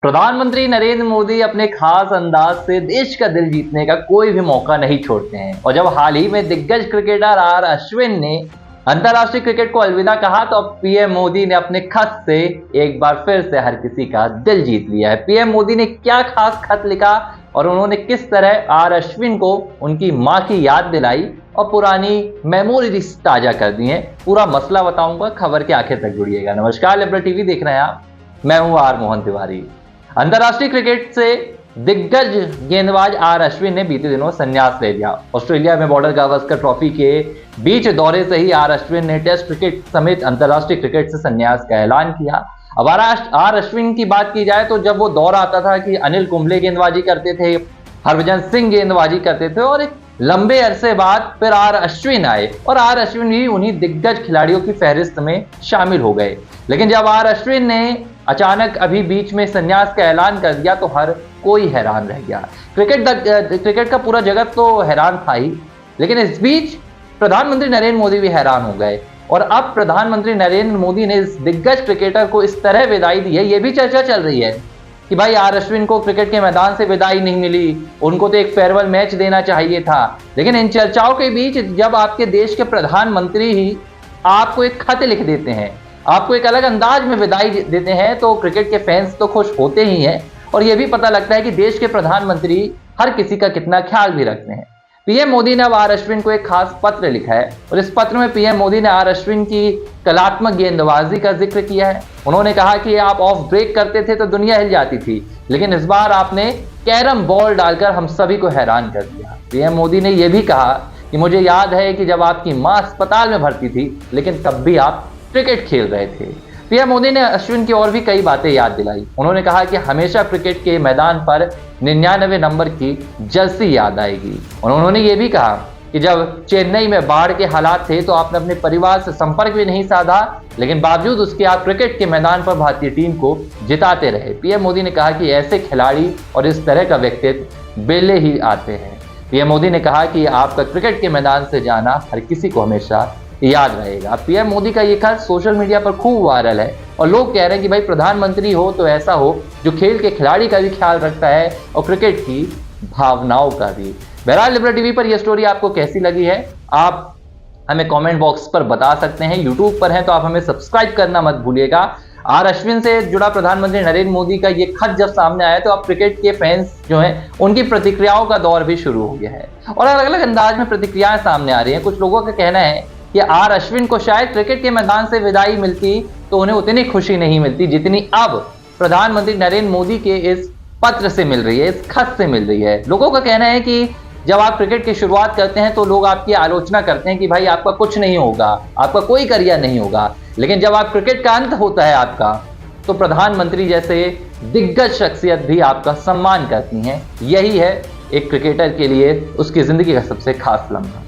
प्रधानमंत्री नरेंद्र मोदी अपने खास अंदाज से देश का दिल जीतने का कोई भी मौका नहीं छोड़ते हैं और जब हाल ही में दिग्गज क्रिकेटर आर अश्विन ने अंतर्राष्ट्रीय क्रिकेट को अलविदा कहा तो अब पीएम मोदी ने अपने खत से एक बार फिर से हर किसी का दिल जीत लिया है। पीएम मोदी ने क्या खास खत लिखा और उन्होंने किस तरह आर अश्विन को उनकी मां की याद दिलाई और पुरानी मेमोरीज ताजा कर दी है, पूरा मसला बताऊंगा। खबर के आखिर तक जुड़िएगा। नमस्कार, लिबरल टीवी देख रहे हैं आप, मैं हूं आर मोहन तिवारी। अंतर्राष्ट्रीय क्रिकेट से दिग्गज गेंदबाज आर अश्विन ने बीते दिनों संन्यास ले लिया। ऑस्ट्रेलिया में बॉर्डर गावस्कर ट्रॉफी के बीच दौरे से ही आर अश्विन ने टेस्ट क्रिकेट समेत अंतर्राष्ट्रीय क्रिकेट से संन्यास का ऐलान किया। अब आर अश्विन की बात की जाए तो जब वो दौर आता था कि अनिल कुंबले गेंदबाजी करते थे, हरभजन सिंह गेंदबाजी करते थे और एक लंबे अरसे बाद फिर आर अश्विन आए और आर अश्विन भी उन्हीं दिग्गज खिलाड़ियों की फहरिस्त में शामिल हो गए। लेकिन जब आर अश्विन ने अचानक अभी बीच में संन्यास का ऐलान कर दिया तो हर कोई हैरान रह गया। क्रिकेट का पूरा जगत तो हैरान था ही, लेकिन इस बीच प्रधानमंत्री नरेंद्र मोदी भी हैरान हो गए और अब प्रधानमंत्री नरेंद्र मोदी ने इस दिग्गज क्रिकेटर को इस तरह विदाई दी है। ये भी चर्चा चल रही है कि भाई आर अश्विन को क्रिकेट के मैदान से विदाई नहीं मिली, उनको तो एक फेयरवेल मैच देना चाहिए था। लेकिन इन चर्चाओं के बीच जब आपके देश के प्रधानमंत्री ही आपको एक खत लिख देते हैं, आपको एक अलग अंदाज में विदाई देते हैं, तो क्रिकेट के फैंस तो खुश होते ही हैं और यह भी पता लगता है कि देश के प्रधानमंत्री हर किसी का कितना ख्याल भी रखते हैं। पीएम मोदी ने अब आर अश्विन को एक खास पत्र लिखा है और इस पत्र में पीएम मोदी ने आर अश्विन की कलात्मक गेंदबाजी का जिक्र किया है। उन्होंने कहा कि आप ऑफ ब्रेक करते थे तो दुनिया हिल जाती थी, लेकिन इस बार आपने कैरम बॉल डालकर हम सभी को हैरान कर दिया। पीएम मोदी ने यह भी कहा कि मुझे याद है कि जब आपकी मां अस्पताल में भर्ती थी, लेकिन तब भी आप क्रिकेट खेल रहे थे। पीएम मोदी ने अश्विन की और भी कई बातें याद दिलाई। उन्होंने कहा कि हमेशा क्रिकेट के मैदान पर 99 नंबर की जर्सी याद आएगी और उन्होंने ये भी कहा कि जब चेन्नई में बाढ़ के हालात थे तो आपने अपने परिवार से संपर्क भी नहीं साधा, लेकिन बावजूद उसके आप क्रिकेट के मैदान पर भारतीय टीम को जिताते रहे। पीएम मोदी ने कहा कि ऐसे खिलाड़ी और इस तरह का व्यक्तित्व बेले ही आते हैं। पीएम मोदी ने कहा कि आपका क्रिकेट के मैदान से जाना हर किसी को हमेशा याद रहेगा। पीएम मोदी का ये खत सोशल मीडिया पर खूब वायरल है और लोग कह रहे हैं कि भाई प्रधानमंत्री हो तो ऐसा हो जो खेल के खिलाड़ी का भी ख्याल रखता है और क्रिकेट की भावनाओं का भी। बहरहाल लिबरल टीवी पर यह स्टोरी आपको कैसी लगी है आप हमें कमेंट बॉक्स पर बता सकते हैं। यूट्यूब पर हैं तो आप हमें सब्सक्राइब करना मत भूलिएगा। आर अश्विन से जुड़ा प्रधानमंत्री नरेंद्र मोदी का ये खत जब सामने आया तो अब क्रिकेट के फैंस जो हैं उनकी प्रतिक्रियाओं का दौर भी शुरू हो गया है और अलग अलग अंदाज में प्रतिक्रियाएं सामने आ रही हैं। कुछ लोगों का कहना है कि आर अश्विन को शायद क्रिकेट के मैदान से विदाई मिलती तो उन्हें उतनी खुशी नहीं मिलती जितनी अब प्रधानमंत्री नरेंद्र मोदी के इस पत्र से मिल रही है, इस खत से मिल रही है। लोगों का कहना है कि जब आप क्रिकेट की शुरुआत करते हैं तो लोग आपकी आलोचना करते हैं कि भाई आपका कुछ नहीं होगा, आपका कोई करियर नहीं होगा, लेकिन जब आप क्रिकेट का अंत होता है आपका तो प्रधानमंत्री जैसे दिग्गज शख्सियत भी आपका सम्मान करती हैं। यही है एक क्रिकेटर के लिए उसकी जिंदगी का सबसे खास लम्हा।